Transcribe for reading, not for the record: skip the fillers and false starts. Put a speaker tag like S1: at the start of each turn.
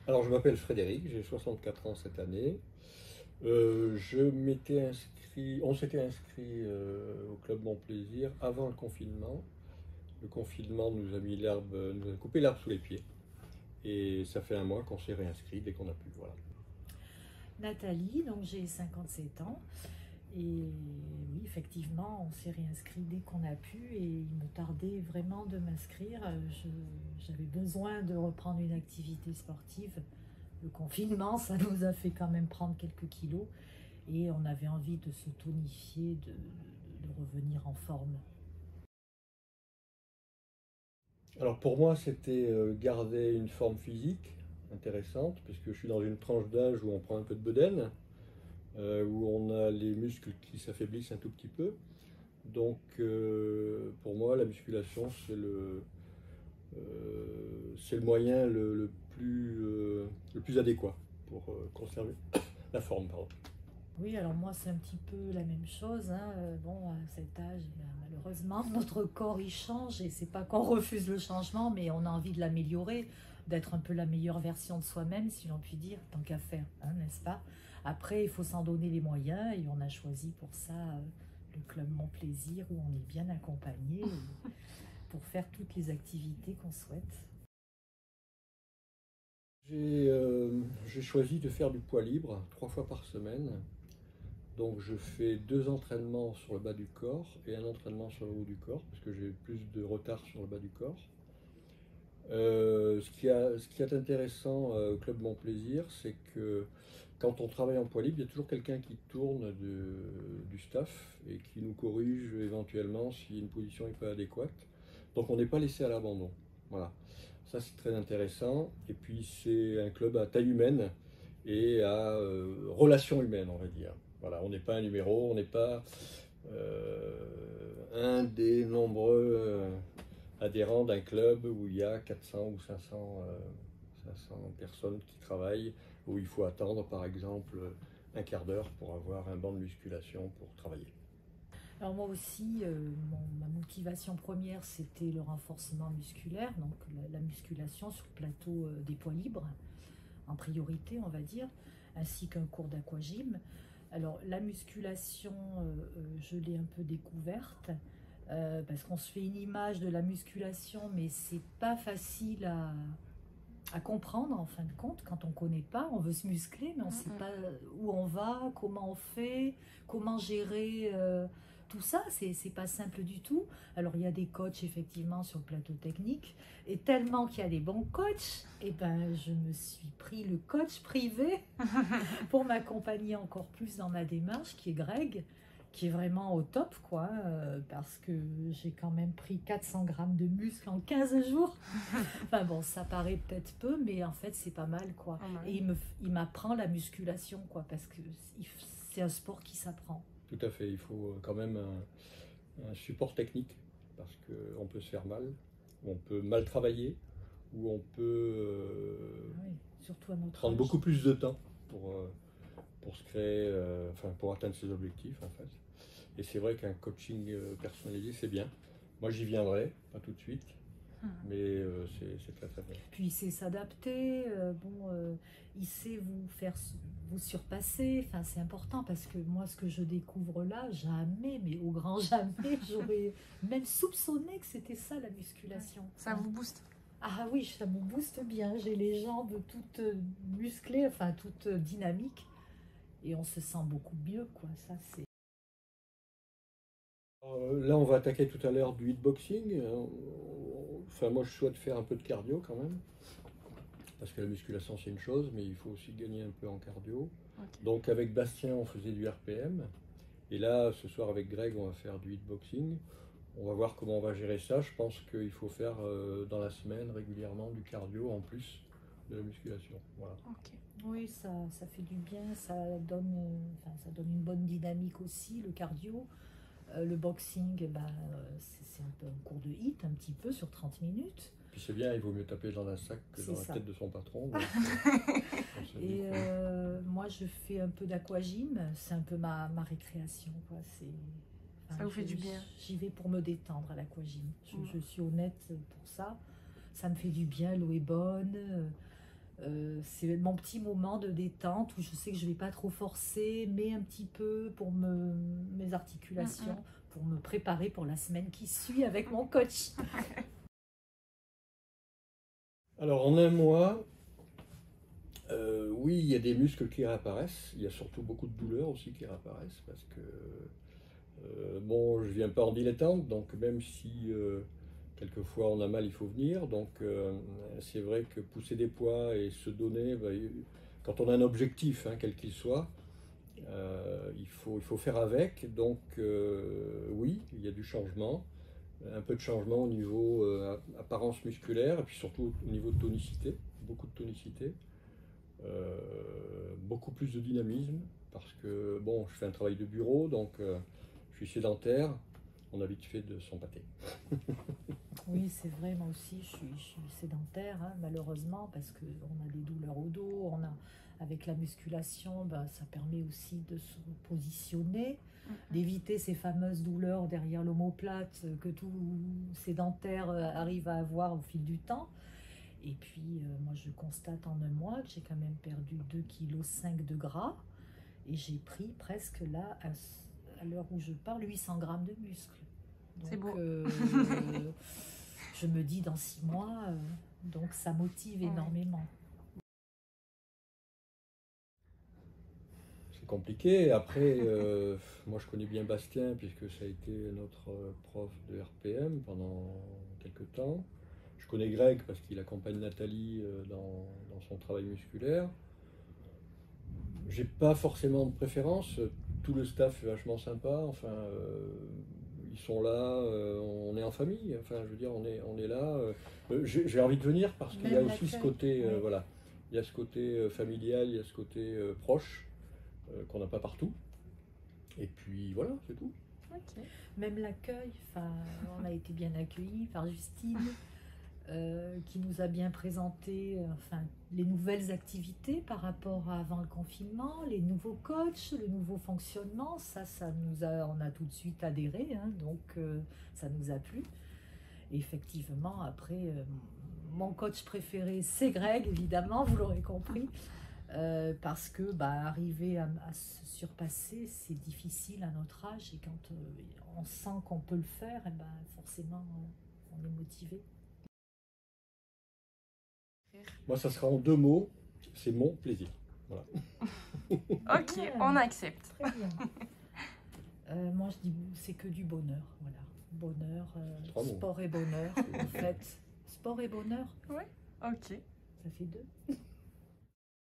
S1: Alors, je m'appelle Frédéric, j'ai 64 ans cette année. On s'était inscrit au Club Mon Plaisir avant le confinement. Le confinement nous a coupé l'herbe sous les pieds. Et ça fait un mois qu'on s'est réinscrit dès qu'on a pu. Voilà.
S2: Nathalie, donc j'ai 57 ans. Et oui, effectivement, on s'est réinscrit dès qu'on a pu et il me tardait vraiment de m'inscrire. J'avais besoin de reprendre une activité sportive. Le confinement, ça nous a fait quand même prendre quelques kilos et on avait envie de se tonifier, de revenir en forme.
S1: Alors pour moi, c'était garder une forme physique intéressante, puisque je suis dans une tranche d'âge où on prend un peu de bedaine, où on a les muscles qui s'affaiblissent un tout petit peu. Donc pour moi, la musculation, c'est le moyen le plus adéquat pour conserver la forme. Pardon.
S2: Oui, alors moi c'est un petit peu la même chose, hein. Bon, à cet âge, malheureusement, notre corps il change et c'est pas qu'on refuse le changement, mais on a envie de l'améliorer, d'être un peu la meilleure version de soi-même, si l'on peut dire, tant qu'à faire, hein, n'est-ce pas? Après, il faut s'en donner les moyens et on a choisi pour ça le club Mon Plaisir où on est bien accompagné pour faire toutes les activités qu'on souhaite.
S1: J'ai choisi de faire du poids libre 3 fois par semaine. Donc je fais 2 entraînements sur le bas du corps et un entraînement sur le haut du corps, parce que j'ai plus de retard sur le bas du corps. Ce qui est intéressant au Club Mon Plaisir, c'est que quand on travaille en poids libre, il y a toujours quelqu'un qui tourne du staff et qui nous corrige éventuellement si une position n'est pas adéquate. Donc on n'est pas laissé à l'abandon. Voilà. Ça c'est très intéressant. Et puis c'est un club à taille humaine et à relation humaine, on va dire. Voilà, on n'est pas un numéro, on n'est pas un des nombreux adhérent d'un club où il y a 400 ou 500 personnes qui travaillent, où il faut attendre par exemple un quart d'heure pour avoir un banc de musculation pour travailler.
S2: Alors moi aussi, ma motivation première, c'était le renforcement musculaire, donc la musculation sur le plateau des poids libres, en priorité, on va dire, ainsi qu'un cours d'aquagym. Alors la musculation, je l'ai un peu découverte, parce qu'on se fait une image de la musculation, mais c'est pas facile à comprendre en fin de compte quand on connaît pas. On veut se muscler, mais on ne sait pas où on va, comment on fait, comment gérer tout ça. C'est pas simple du tout. Alors il y a des coachs effectivement sur le plateau technique, et tellement qu'il y a des bons coachs, et ben je me suis pris le coach privé pour m'accompagner encore plus dans ma démarche, qui est Greg, qui est vraiment au top, quoi, parce que j'ai quand même pris 400 grammes de muscle en 15 jours. Enfin bon, ça paraît peut-être peu, mais en fait, c'est pas mal, quoi.
S3: Oh,
S2: Et il m'apprend la musculation, quoi, parce que c'est un sport qui s'apprend.
S1: Tout à fait, il faut quand même un support technique parce qu'on peut se faire mal, ou on peut mal travailler, ou on peut
S2: Oui, surtout à notre
S1: prendre
S2: âge.
S1: beaucoup plus de temps pour se créer, enfin pour atteindre ses objectifs en fait. Et c'est vrai qu'un coaching personnalisé c'est bien. Moi j'y viendrai, pas tout de suite, mais c'est très très bien.
S2: Puis il sait s'adapter, bon, il sait vous surpasser. Enfin, c'est important parce que moi, ce que je découvre là, jamais, mais au grand jamais, j'aurais même soupçonné que c'était ça la musculation.
S3: Ça vous booste.
S2: Ah oui, ça me booste bien. J'ai les jambes toutes musclées, enfin toutes dynamiques, et on se sent beaucoup mieux, quoi. Ça, c'est.
S1: Là, on va attaquer tout à l'heure du hitboxing. Enfin, moi, je souhaite faire un peu de cardio quand même, parce que la musculation, c'est une chose, mais il faut aussi gagner un peu en cardio.
S3: Ok.
S1: Donc, avec Bastien, on faisait du RPM. Et là, ce soir, avec Greg, on va faire du hitboxing. On va voir comment on va gérer ça. Je pense qu'il faut faire dans la semaine régulièrement du cardio en plus de la musculation. Voilà.
S3: Ok.
S2: Oui, ça fait du bien, enfin, ça donne une bonne dynamique aussi, le cardio. Le boxing, eh ben, c'est un peu un cours de hit, un petit peu, sur 30 minutes.
S1: Puis c'est bien, il vaut mieux taper dans un sac que
S2: C'est
S1: dans la
S2: ça.
S1: tête de son patron. Donc, on se dit
S2: Et
S1: que-
S2: moi, je fais un peu d'aquagym, c'est un peu ma récréation, quoi.
S3: Ça vous fait du bien.
S2: J'y vais pour me détendre à l'aquagym.
S3: Mm.
S2: Je suis honnête pour ça. Ça me fait du bien, l'eau est bonne. C'est mon petit moment de détente où je sais que je ne vais pas trop forcer, mais un petit peu pour mes articulations, pour me préparer pour la semaine qui suit avec mon coach.
S1: Alors en un mois, oui, il y a des muscles qui réapparaissent. Il y a surtout beaucoup de douleurs aussi qui réapparaissent parce que, bon, je viens pas en dilettante, donc même si quelquefois on a mal, il faut venir. Donc c'est vrai que pousser des poids et se donner, quand on a un objectif, hein, quel qu'il soit, il faut faire avec. Donc oui, il y a du changement, un peu de changement au niveau apparence musculaire et puis surtout au niveau de tonicité, beaucoup de tonicité. Beaucoup plus de dynamisme parce que bon, je fais un travail de bureau, donc je suis sédentaire, on a vite fait de s'empâter.
S2: Oui, c'est vrai, moi aussi je suis sédentaire, hein, malheureusement, parce qu'on a des douleurs au dos, avec la musculation, ça permet aussi de se positionner, d'éviter ces fameuses douleurs derrière l'omoplate que tout sédentaire arrive à avoir au fil du temps. Et puis, moi, je constate en un mois que j'ai quand même perdu 2,5 kg de gras. Et j'ai pris presque là, à l'heure où je parle, 800 grammes de muscles.
S3: C'est beau.
S2: Je me dis dans 6 mois, donc ça motive énormément.
S1: C'est compliqué. Après, moi je connais bien Bastien puisque ça a été notre prof de RPM pendant quelques temps. Je connais Greg parce qu'il accompagne Nathalie dans son travail musculaire. J'ai pas forcément de préférence. Tout le staff est vachement sympa. Enfin, ils sont là. On est en famille. Enfin, je veux dire, on est là. J'ai envie de venir parce qu'il y a aussi ce côté, voilà. Il y a ce côté familial, il y a ce côté proche qu'on n'a pas partout. Et puis voilà, c'est tout.
S2: Okay. Même l'accueil. Enfin, on a été bien accueillis par Justine. Qui nous a bien présenté les nouvelles activités par rapport à avant le confinement, les nouveaux coachs, le nouveau fonctionnement, on a tout de suite adhéré, hein, donc ça nous a plu. Et effectivement, après, mon coach préféré, c'est Greg, évidemment, vous l'aurez compris, parce que arriver à se surpasser, c'est difficile à notre âge, et quand on sent qu'on peut le faire, forcément, on est motivé.
S1: Moi, ça sera en 2 mots, c'est mon plaisir. Voilà.
S3: Ok, on accepte.
S2: Très bien. Moi, je dis c'est que du bonheur. Voilà. Bonheur, sport et bonheur. En fait, sport et bonheur.
S3: Oui, ok.
S2: Ça fait 2.